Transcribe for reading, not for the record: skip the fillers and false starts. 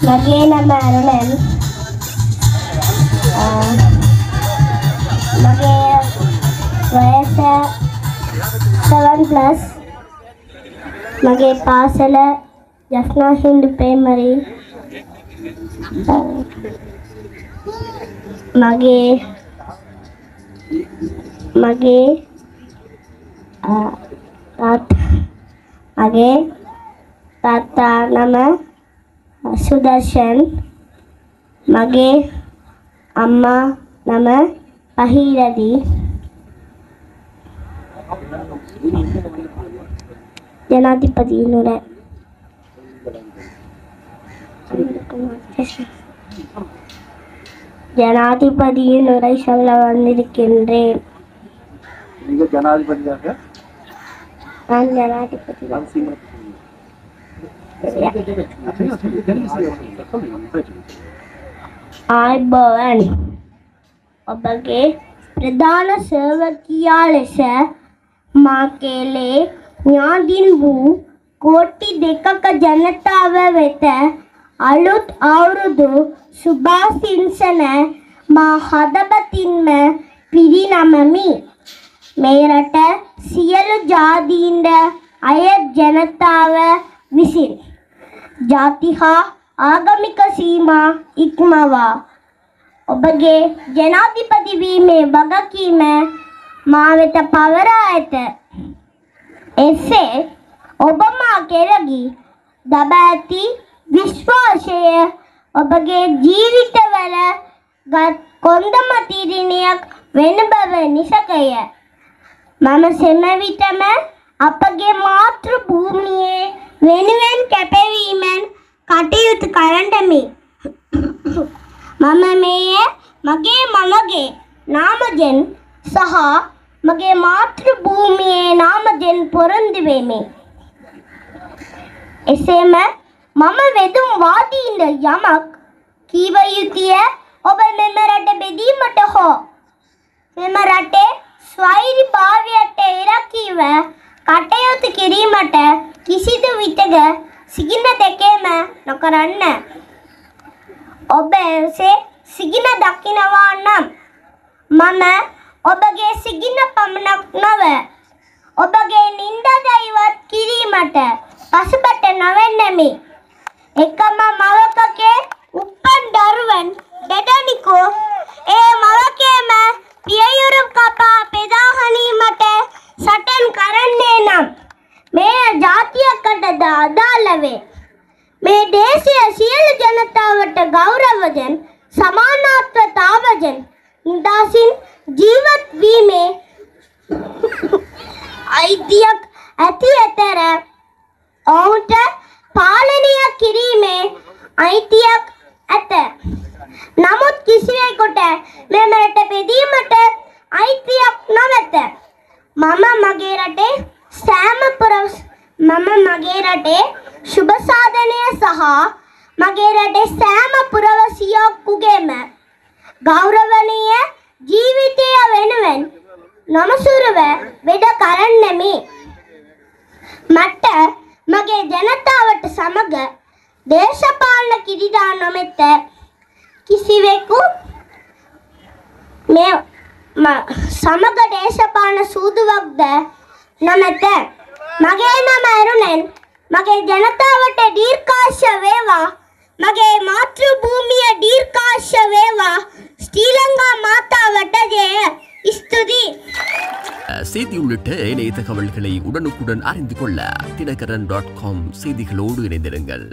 මගේ නම අරුණන්. මගේ වයස 7+. මගේ පාසල යස්නා හින්දු ප්‍රයිමරි. මගේ තාත්තා නම සුදර්ශන්. මගේ අම්මා නම පහීරදී. ජනාධිපති නුර. ஜனாதிபதி நுரை சொல்ல வந்திருக்கின்றேன். நீங்கள் ஜனாதிபதியாக? நான் ஜனாதிபதி. ආයුබෝවන්. ඔබගේ ප්‍රධාන සේවකයා ලෙස මා කේලේ ඥාතින් වූ කෝටි 2ක ජනතාව වෙත අලුත් අවුරුදු සුභාසිංසන මා හදවතින්ම පිරිනමමි. මේ රට සියලු ජාතීන්ද අය ජනතාව විසින් ජාති හා ආගමික සීමා ඉක්මවා ඔබගේ ජනාධිපති වීමේ වගකීම මා වෙත පවරා ඇත. එසේ ඔබ මා කෙරෙහි දබා ඇති විශ්වාසය ඔබගේ ජීවිතවල ගත් කොන්දම තීරණයක් වෙන බව නිසකය. මම සෑම විටම අපගේ මාතෘ භූමියේ වෙනුවෙන් කැපවීමෙන් කටයුතු කරන්නමි. මම මේ මගේ මවගේ නාමයෙන් සහ මගේ මාතෘ භූමියේ නාමයෙන් පොරොන්දු වෙමි. එසේම මම වෙදුම් වාදීන්ද යමක් කීව යුතුය ඔබ මෙම රට බෙදීමට හෝ මෙම රටේ ස්වෛරීභාවයට ඉරකීව කටයුතු කිරීමට කිසිදු විටක සිගින දෙකේම නොකරන්න. ඔබ එසේ සිගින දකිනවා නම් මම ඔබගේ සිගින පමණක් නොව ඔබගේ නින්දා ඉවත් කිරීමට පසුබට නොවෙන්නමි. එකම මවකගේ උපන් දරුවන් දෙදෙනෙකු ඒ මවකේම පියයුරු කපා බෙදා ගැනීමට සටන් කරන්නේ නම් මේ ජාතියකට අදාළ වේ. මේ දේශීය සියලු ජනතාවට ගෞරවයෙන් සමානත්වතාවයෙන් නිදහසින් ජීවත් වීමේ අයිතියක් ඇති අතර ඔවුන්ට පාලනය කිරීමේ අයිතියක් ඇත. නමුත් කිසිවෙකුට මෙම රට බෙදීමට අයිතියක් නොමැත. මම මගේ රටේ සුබ සාධනය සහ මගේ රටේ සෑම පුරවැසියෙකුගේම ගෞරවනීය ජීවිතය වෙනුවෙන් නොමසුරුව වැඩ කරන්නෙමි. මට මගේ ජනතාවට සමග දේශපාලන කිරීඩා නොමැත. කිසිවෙකු මේ සමග දේශපාලන සූදුවක්ද නොමැත. මගේ නම අරුණන්. මගේ ජනතාවට දීර්ඝාෂ වේවා. මගේ මාතෘ භූමිය දීර්ඝාෂ වේවා. ශ්‍රී ලංකා මාතාවට ජය. ස්තුති. செய்தி உள்ளிட்ட இணைய தகவல்களை உடனுக்குடன் அறிந்து கொள்ள தினகரன்.com செய்திகளோடு இணைந்திருங்கள்.